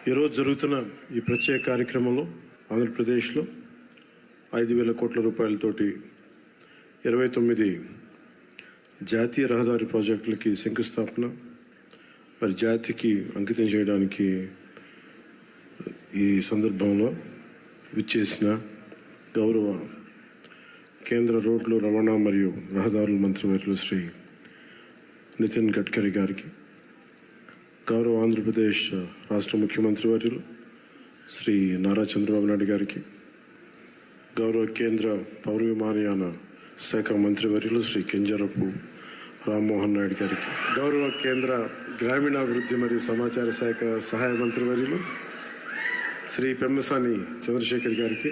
ఈరోజు జరుగుతున్న ఈ ప్రత్యేక కార్యక్రమంలో ఆంధ్రప్రదేశ్లో 5,000 కోట్ల రూపాయలతోటి 29 జాతీయ రహదారి ప్రాజెక్టులకి శంకుస్థాపన మరి జాతికి అంకితం చేయడానికి ఈ సందర్భంలో విచ్చేసిన గౌరవ కేంద్ర రోడ్లు రవాణా మరియు రహదారుల మంత్రివర్యులు శ్రీ నితిన్ గడ్కరీ గారికి, గౌరవ ఆంధ్రప్రదేశ్ రాష్ట్ర ముఖ్యమంత్రి వర్యులు శ్రీ నారా చంద్రబాబు నాయుడు గారికి, గౌరవ కేంద్ర పౌర విమానయాన శాఖ మంత్రివర్యులు శ్రీ కింజరపు రామ్మోహన్ నాయుడు గారికి, గౌరవ కేంద్ర గ్రామీణాభివృద్ధి మరియు సమాచార శాఖ సహాయ మంత్రివర్యులు శ్రీ పెమ్మసాని చంద్రశేఖర్ గారికి,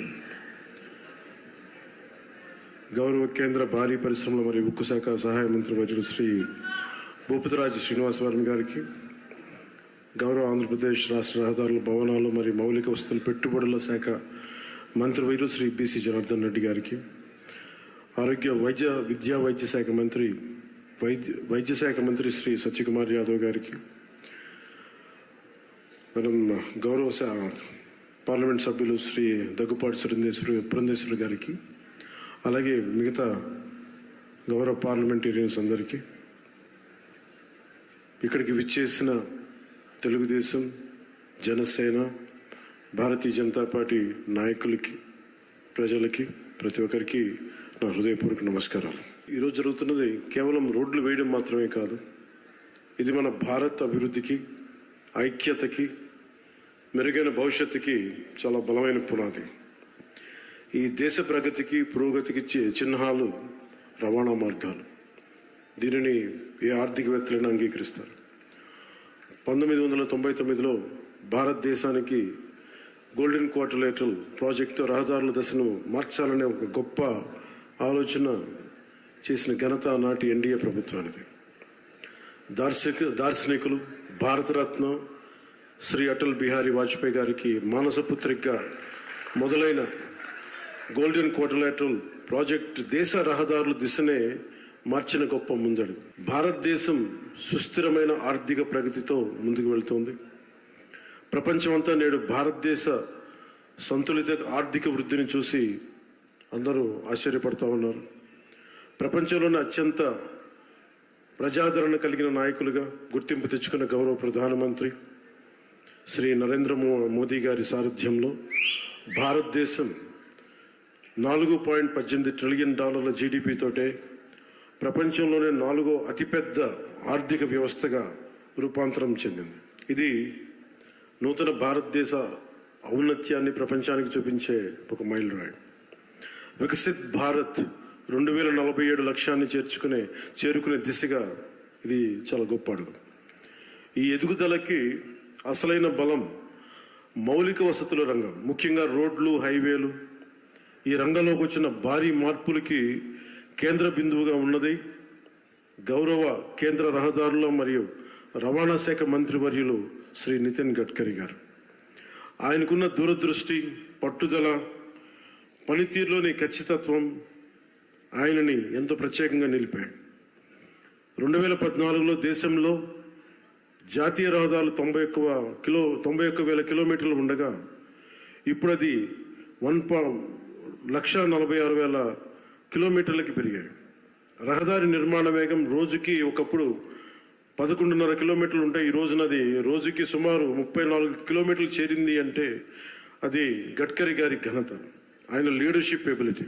గౌరవ కేంద్ర భారీ పరిశ్రమల మరియు ఉక్కు శాఖ సహాయ మంత్రివర్యులు శ్రీ భూపతిరాజు శ్రీనివాసవరం గారికి, గౌరవ ఆంధ్రప్రదేశ్ రాష్ట్ర రహదారుల భవనాలు మరియు మౌలిక వస్తువుల పెట్టుబడుల శాఖ మంత్రివర్యులు శ్రీ బీసీ జనార్దన్ రెడ్డి గారికి, ఆరోగ్య వైద్య శాఖ మంత్రి వైద్య శాఖ మంత్రి శ్రీ సత్యకుమార్ యాదవ్ గారికి, మనం గౌరవ పార్లమెంట్ సభ్యులు శ్రీ దగ్గుపాటి పురంధేశ్వరి గారికి, అలాగే మిగతా గౌరవ పార్లమెంటేరియన్స్ అందరికీ, ఇక్కడికి విచ్చేసిన తెలుగుదేశం, జనసేన, భారతీయ జనతా పార్టీ నాయకులకి, ప్రజలకి, ప్రతి ఒక్కరికి నా హృదయపూర్వక నమస్కారాలు. ఈరోజు జరుగుతున్నది కేవలం రోడ్లు వేయడం మాత్రమే కాదు, ఇది మన భారత్ అభివృద్ధికి, ఐక్యతకి, మెరుగైన భవిష్యత్తుకి చాలా బలమైన పునాది. ఈ దేశ ప్రగతికి, పురోగతికి చిహ్నాలు రవాణా మార్గాలు. దీనిని ఏ ఆర్థికవేత్తలైనా అంగీకరిస్తారు. 1999లో భారతదేశానికి గోల్డెన్ క్వార్టర్లేటరల్ ప్రాజెక్టు రహదారుల దశను మార్చాలనే ఒక గొప్ప ఆలోచన చేసిన ఘనత నాటి ఎన్డీఏ ప్రభుత్వానికి. దార్శనికులు, భారతరత్న శ్రీ అటల్ బిహారీ వాజ్పేయి గారికి మానసపుత్రికగా మొదలైన గోల్డెన్ క్వార్టర్లేటరల్ ప్రాజెక్ట్ దేశ రహదారుల దిశనే మార్చిన గొప్ప ముందడుగు. భారతదేశం సుస్థిరమైన ఆర్థిక ప్రగతితో ముందుకు వెళ్తోంది. ప్రపంచమంతా నేడు భారతదేశ సంతులిత ఆర్థిక వృద్ధిని చూసి అందరూ ఆశ్చర్యపడుతూ ఉన్నారు. ప్రపంచంలోనే అత్యంత ప్రజాదరణ కలిగిన నాయకులుగా గుర్తింపు తెచ్చుకున్న గౌరవ ప్రధానమంత్రి శ్రీ నరేంద్ర మోదీ గారి సారథ్యంలో భారతదేశం $4.18 ట్రిలియన్ జీడిపితోటే ప్రపంచంలోనే 4వ అతిపెద్ద ఆర్థిక వ్యవస్థగా రూపాంతరం చెందింది. ఇది నూతన భారతదేశ ఔన్నత్యాన్ని ప్రపంచానికి చూపించే ఒక మైలురాయి. వికసిత్ భారత్ 2047 లక్ష్యాన్ని చేరుకునే దిశగా ఇది చాలా గొప్ప అడుగు. ఈ ఎదుగుదలకి అసలైన బలం మౌలిక వసతుల రంగం, ముఖ్యంగా రోడ్లు, హైవేలు. ఈ రంగంలోకి వచ్చిన భారీ మార్పులకి కేంద్ర బిందువుగా ఉన్నది గౌరవ కేంద్ర రహదారుల మరియు రవాణా శాఖ మంత్రివర్యులు శ్రీ నితిన్ గడ్కరీ గారు. ఆయనకున్న దూరదృష్టి, పట్టుదల, పనితీరులోని ఖచ్చితత్వం ఆయనని ఎంతో ప్రత్యేకంగా నిలిపాడు. 2014లో దేశంలో జాతీయ రహదారులు 91,000 కిలోమీటర్లు ఉండగా ఇప్పుడు అది 1,46,000 కిలోమీటర్లకి పెరిగాయి. రహదారి నిర్మాణ వేగం రోజుకి ఒకప్పుడు 11.5 కిలోమీటర్లు ఉంటాయి. ఈ రోజునది రోజుకి సుమారు 34 కిలోమీటర్లు చేరింది అంటే అది గడ్కరీ గారి ఘనత, ఆయన లీడర్షిప్ ఎబిలిటీ.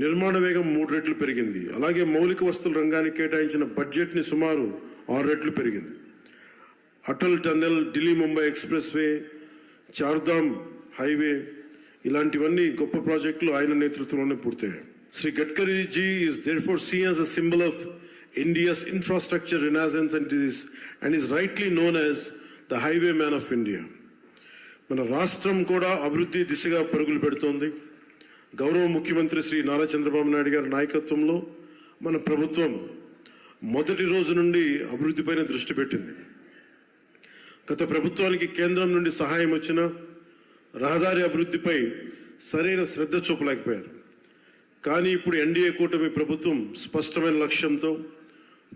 నిర్మాణ వేగం 3 రెట్లు పెరిగింది. అలాగే మౌలిక వస్తువుల రంగానికి కేటాయించిన బడ్జెట్ని సుమారు 6 రెట్లు పెరిగింది. Atal tunnel, Delhi Mumbai expressway, Chardham highway, ఇలాంటివన్నీ గొప్ప ప్రాజెక్టులు ఆయన నేతృత్వంలోనే పూర్తయ్యాయి. Shri Gadkari ji is therefore seen as a symbol of India's infrastructure renaissance and is rightly known as the highwayman of India. మన రాష్ట్రం కూడా అభివృద్ధి దిశగా పరుగులు పెడుతోంది. గౌరవ ముఖ్యమంత్రి శ్రీ నారా చంద్రబాబు నాయుడు గారి నాయకత్వంలో మన ప్రభుత్వం మొదటి రోజు నుండి అభివృద్ధిపైన దృష్టి పెట్టింది. గత ప్రభుత్వానికి కేంద్రం నుండి సహాయం వచ్చినా రహదారి అభివృద్ధిపై సరైన శ్రద్ధ చూపలేకపోయారు. కానీ ఇప్పుడు ఎన్డీఏ కూటమి ప్రభుత్వం స్పష్టమైన లక్ష్యంతో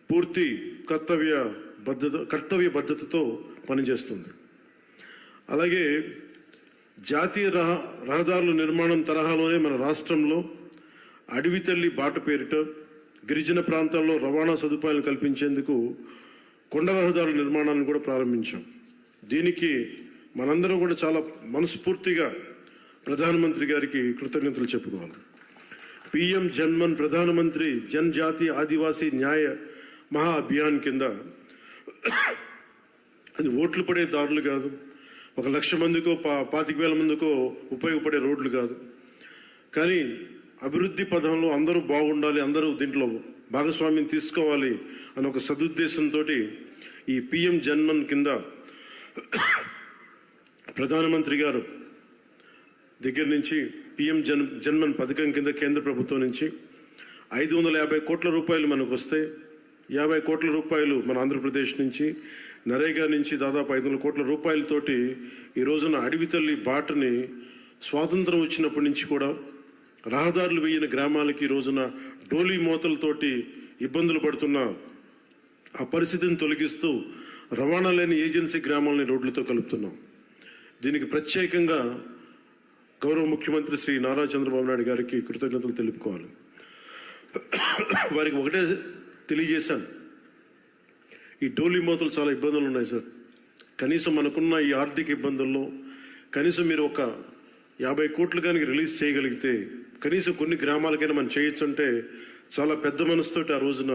పూర్తి కర్తవ్య బద్ధతతో పనిచేస్తుంది. అలాగే జాతీయ రహదారుల నిర్మాణం తరహాలోనే మన రాష్ట్రంలో అడవి తల్లి బాట పేరిట గిరిజన ప్రాంతాల్లో రవాణా సదుపాయాలు కల్పించేందుకు కొండ రహదారుల నిర్మాణాన్ని కూడా ప్రారంభించాం. దీనికి మనందరం కూడా చాలా మనస్ఫూర్తిగా ప్రధానమంత్రి గారికి కృతజ్ఞతలు చెప్పుకోవాలి. పిఎం జన్మన్ ప్రధానమంత్రి జనజాతి ఆదివాసీ న్యాయ మహా అభియాన్ కింద అది ఓట్లు పడే దారులు కాదు, 1,00,000 మందికో 25,000 మందికో ఉపయోగపడే రోడ్లు కాదు, కానీ అభివృద్ధి పథంలో అందరూ బాగుండాలి, అందరూ దీంట్లో భాగస్వామ్యం తీసుకోవాలి అని ఒక సదుద్దేశంతో ఈ పిఎం జన్మన్ కింద ప్రధానమంత్రి గారు దగ్గర నుంచి పిఎం జన్మన్ పథకం కింద కేంద్ర ప్రభుత్వం నుంచి 550 కోట్ల రూపాయలు మనకు వస్తే 50 కోట్ల రూపాయలు మన ఆంధ్రప్రదేశ్ నుంచి, నరేగా నుంచి దాదాపు 500 కోట్ల రూపాయలతోటి ఈ రోజున అడవి తల్లి బాటని స్వాతంత్రం వచ్చినప్పటి నుంచి కూడా రహదారులు వేయని గ్రామాలకి ఈ రోజున డోలీ మోతలతోటి ఇబ్బందులు పడుతున్న ఆ పరిస్థితిని తొలగిస్తూ రవాణా లేని ఏజెన్సీ గ్రామాలని రోడ్లతో కలుపుతున్నాం. దీనికి ప్రత్యేకంగా గౌరవ ముఖ్యమంత్రి శ్రీ నారా చంద్రబాబు నాయుడు గారికి కృతజ్ఞతలు తెలుపుకోవాలి. వారికి ఒకటే తెలియజేశాను, ఈ డోలీ మోతలు చాలా ఇబ్బందులు ఉన్నాయి సార్, కనీసం మనకున్న ఈ ఆర్థిక ఇబ్బందుల్లో కనీసం మీరు ఒక 50 కోట్లు కానీ రిలీజ్ చేయగలిగితే కనీసం కొన్ని గ్రామాలకైనా మనం చేయొచ్చు అంటే చాలా పెద్ద మనసుతోటి ఆ రోజున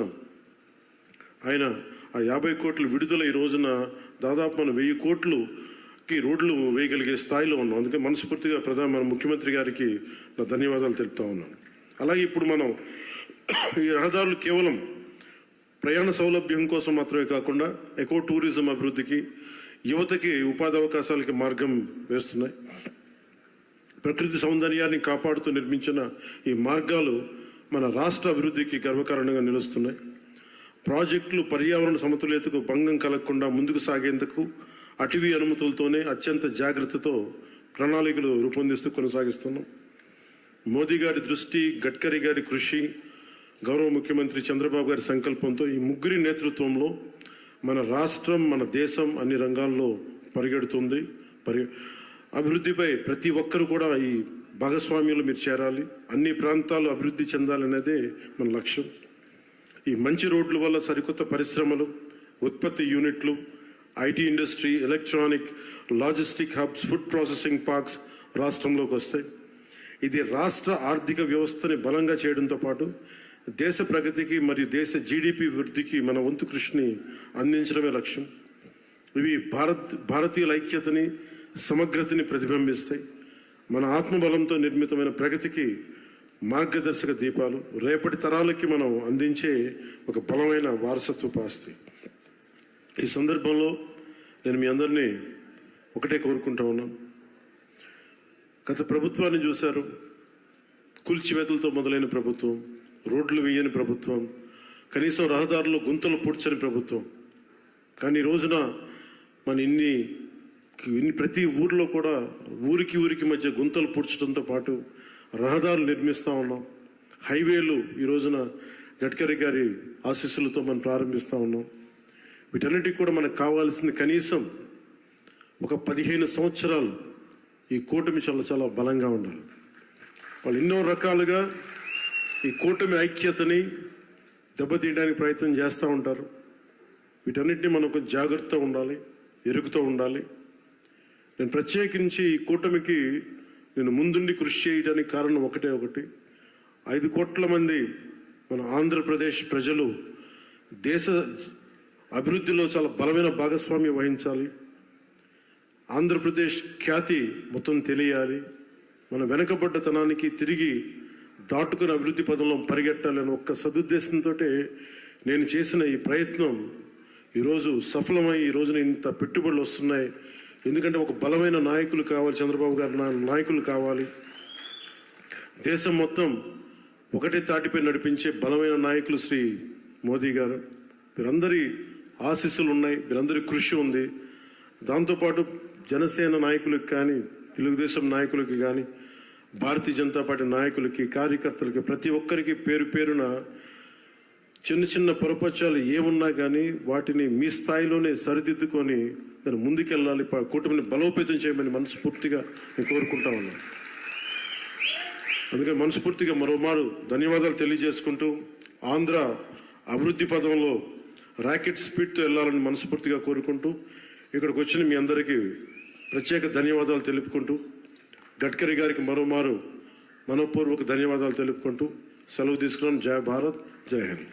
ఆయన ఆ 50 కోట్లు విడుదల ఈ రోజున దాదాపు మనం 1000 కోట్లుకి రోడ్లు వేయగలిగే స్థాయిలో ఉన్నాం. అందుకే మనస్ఫూర్తిగా మన ముఖ్యమంత్రి గారికి నా ధన్యవాదాలు తెలుపుతా ఉన్నాను. అలాగే ఇప్పుడు మనం ఈ రహదారులు కేవలం ప్రయాణ సౌలభ్యం కోసం మాత్రమే కాకుండా ఎకో టూరిజం అభివృద్ధికి, యువతకి ఉపాధి అవకాశాలకి మార్గం వేస్తున్నాయి. ప్రకృతి సౌందర్యాన్ని కాపాడుతూ నిర్మించిన ఈ మార్గాలు మన రాష్ట్ర అభివృద్ధికి గర్వకారణంగా నిలుస్తున్నాయి. ప్రాజెక్టులు పర్యావరణ సమతుల్యతకు భంగం కలగకుండా ముందుకు సాగేందుకు అటవీ అనుమతులతోనే అత్యంత జాగ్రత్తతో ప్రణాళికలు రూపొందిస్తూ కొనసాగిస్తున్నాం. మోదీ గారి దృష్టి, గడ్కరీ గారి కృషి, గౌరవ ముఖ్యమంత్రి చంద్రబాబు గారి సంకల్పంతో ఈ ముగ్గురి నేతృత్వంలో మన రాష్ట్రం, మన దేశం అన్ని రంగాల్లో పరిగెడుతుంది. అభివృద్ధిపై ప్రతి ఒక్కరు కూడా ఈ భాగస్వామ్యంలో మీరు చేరాలి, అన్ని ప్రాంతాలు అభివృద్ధి చెందాలనేదే మన లక్ష్యం. ఈ మంచి రోడ్ల వల్ల సరికొత్త పరిశ్రమలు, ఉత్పత్తి యూనిట్లు, IT industry, electronic, logistic hubs, food processing parks రాష్ట్రంలోకి వస్తాయి. ఇది రాష్ట్ర ఆర్థిక వ్యవస్థని బలంగా చేయడంతో పాటు దేశ ప్రగతికి మరియు దేశ జీడిపి వృద్ధికి మన వంతు కృషిని అందించడమే లక్ష్యం. ఇవి భారతీయుల ఐక్యతని, సమగ్రతని ప్రతిబింబిస్తాయి. మన ఆత్మబలంతో నిర్మితమైన ప్రగతికి మార్గదర్శక దీపాలు, రేపటి తరాలకి మనం అందించే ఒక బలమైన వారసత్వపు ఆస్తి. ఈ సందర్భంలో నేను మీ అందరినీ ఒకటే కోరుకుంటా ఉన్నాను. గత ప్రభుత్వాన్ని చూశారు, కూల్చివేతలతో మొదలైన ప్రభుత్వం, రోడ్లు వేయని ప్రభుత్వం, కనీసం రహదారుల్లో గుంతలు పూడ్చని ప్రభుత్వం. కానీ ఈ రోజున మన ఇన్ని ప్రతి ఊర్లో కూడా ఊరికి మధ్య గుంతలు పూడ్చడంతో పాటు రహదారులు నిర్మిస్తూ ఉన్నాం. హైవేలు ఈ రోజున గడ్కరీ గారి ఆశీస్సులతో మనం ప్రారంభిస్తూ ఉన్నాం. వీటన్నిటికి కూడా మనకు కావాల్సింది కనీసం ఒక 15 సంవత్సరాలు ఈ కూటమి చాలా బలంగా ఉండాలి. వాళ్ళు ఎన్నో రకాలుగా ఈ కూటమి ఐక్యతని దెబ్బతీయడానికి ప్రయత్నం చేస్తూ ఉంటారు. వీటన్నిటిని మనం కొంచెం జాగ్రత్తగా ఉండాలి, ఎరుగుతూ ఉండాలి. నేను ప్రత్యేకించి ఈ కూటమికి నేను ముందుండి కృషి చేయడానికి కారణం ఒకటి 5 కోట్ల మంది మన ఆంధ్రప్రదేశ్ ప్రజలు దేశ అభివృద్ధిలో చాలా బలమైన భాగస్వామ్యం వహించాలి. ఆంధ్రప్రదేశ్ ఖ్యాతి మొత్తం తెలియాలి. మన వెనకబడ్డతనానికి తిరిగి దాటుకుని అభివృద్ధి పదంలో పరిగెట్టాలని ఒక్క సదుద్దేశంతో నేను చేసిన ఈ ప్రయత్నం ఈరోజు సఫలమై ఈ రోజున ఇంత పెట్టుబడులు వస్తున్నాయి. ఎందుకంటే ఒక బలమైన నాయకులు కావాలి, చంద్రబాబు గారి నాయకులు కావాలి. దేశం మొత్తం ఒకటే తాటిపై నడిపించే బలమైన నాయకులు శ్రీ మోదీ గారు. వీరందరి ఆశీస్సులు ఉన్నాయి, వీరందరి కృషి ఉంది. దాంతోపాటు జనసేన నాయకులకు కానీ, తెలుగుదేశం నాయకులకి కానీ, భారతీయ జనతా పార్టీ నాయకులకి, కార్యకర్తలకి, ప్రతి ఒక్కరికి పేరు పేరున చిన్న చిన్న పొరపచ్చాలు ఏమున్నా కానీ వాటిని మీ స్థాయిలోనే సరిదిద్దుకొని నేను ముందుకెళ్ళాలి, కూటమిని బలోపేతం చేయమని మనస్ఫూర్తిగా నేను కోరుకుంటా ఉన్నాను. అందుకని మనస్ఫూర్తిగా మరోమారు ధన్యవాదాలు తెలియజేసుకుంటూ ఆంధ్ర అభివృద్ధి పదంలో రాకెట్ స్పీడ్తో వెళ్ళాలని మనస్ఫూర్తిగా కోరుకుంటూ ఇక్కడికి వచ్చిన మీ అందరికీ ప్రత్యేక ధన్యవాదాలు తెలుపుకుంటూ గడ్కరీ గారికి మరోమారు మనపూర్వక ధన్యవాదాలు తెలుపుకుంటూ సెలవు తీసుకున్నాం. జై భారత్, జై హింద్.